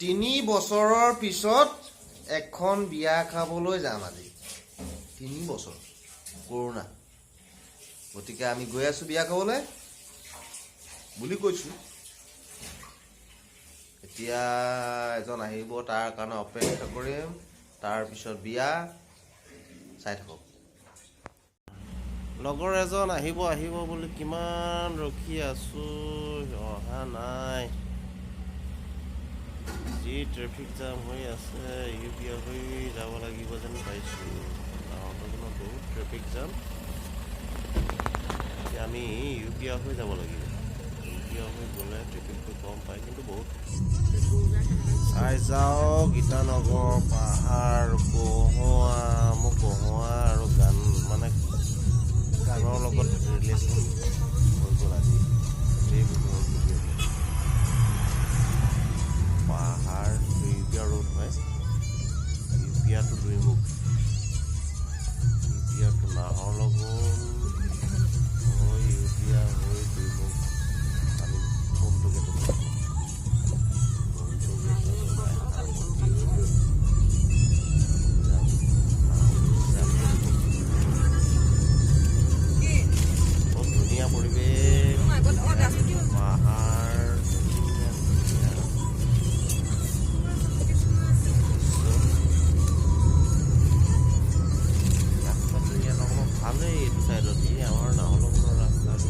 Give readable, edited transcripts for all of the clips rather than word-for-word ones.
3 বছৰৰ পিছত এখন বিয়া খাবলৈ যাম আজি 3 বছৰ কৰোনা গতিকে আমি গৈ আছো বিয়া খাবলৈ বুলি কৈছো এতিয়া এজন আহিব তাৰ কাৰণে অপেক্ষা কৰিম তাৰ পিছত বিয়া চাই থাকক লগৰ এজন আহিব বুলি কিমান ৰখি আছো অহা নাই যি ট্ৰেফিক জাম হৈ আছে ইউপিয়া হৈ যাব লাগিব যেন পাইছো বহুত ট্ৰেফিক জাম আমি ইউপিয়া হৈ যাব লাগিব ইউপিয়া হৈ গ'লে ট্ৰেফিকটো কম পায় কিন্তু বহুত চাই যাওক গীতানগৰ পাহাৰ কহোৱা আৰু গান মানে গানৰ লগত ৰিলেশ্যন হৈ গ'ল আজি পাহাৰ ইউপিয়া ৰোড হয় ইউপিয়াটো দুইমুখ ইউপিয়াটো নাহৰ লগন হৈ ইউপিয়া হৈ দুইমুখ আমি কোনটোকে ধুনীয়া পৰিৱেশ পাহাৰ ভালেই এইটো চাইডত আমাৰ নাহৰলগুনৰ ৰাস্তাটো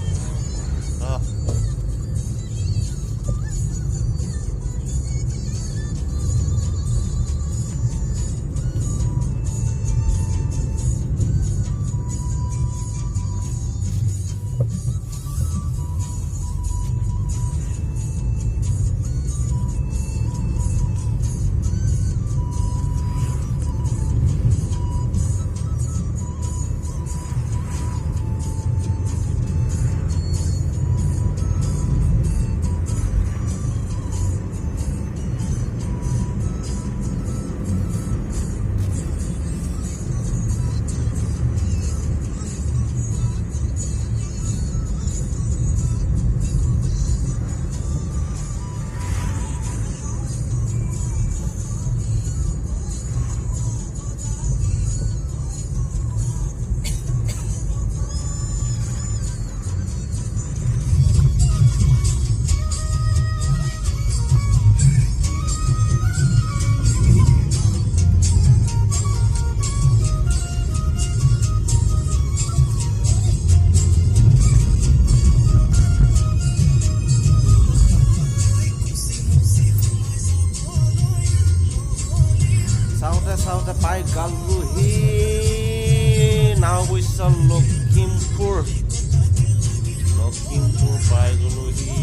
চাওঁতে পাই গালোহি নাওবৈচা লখিমপুৰ পাই গলোহি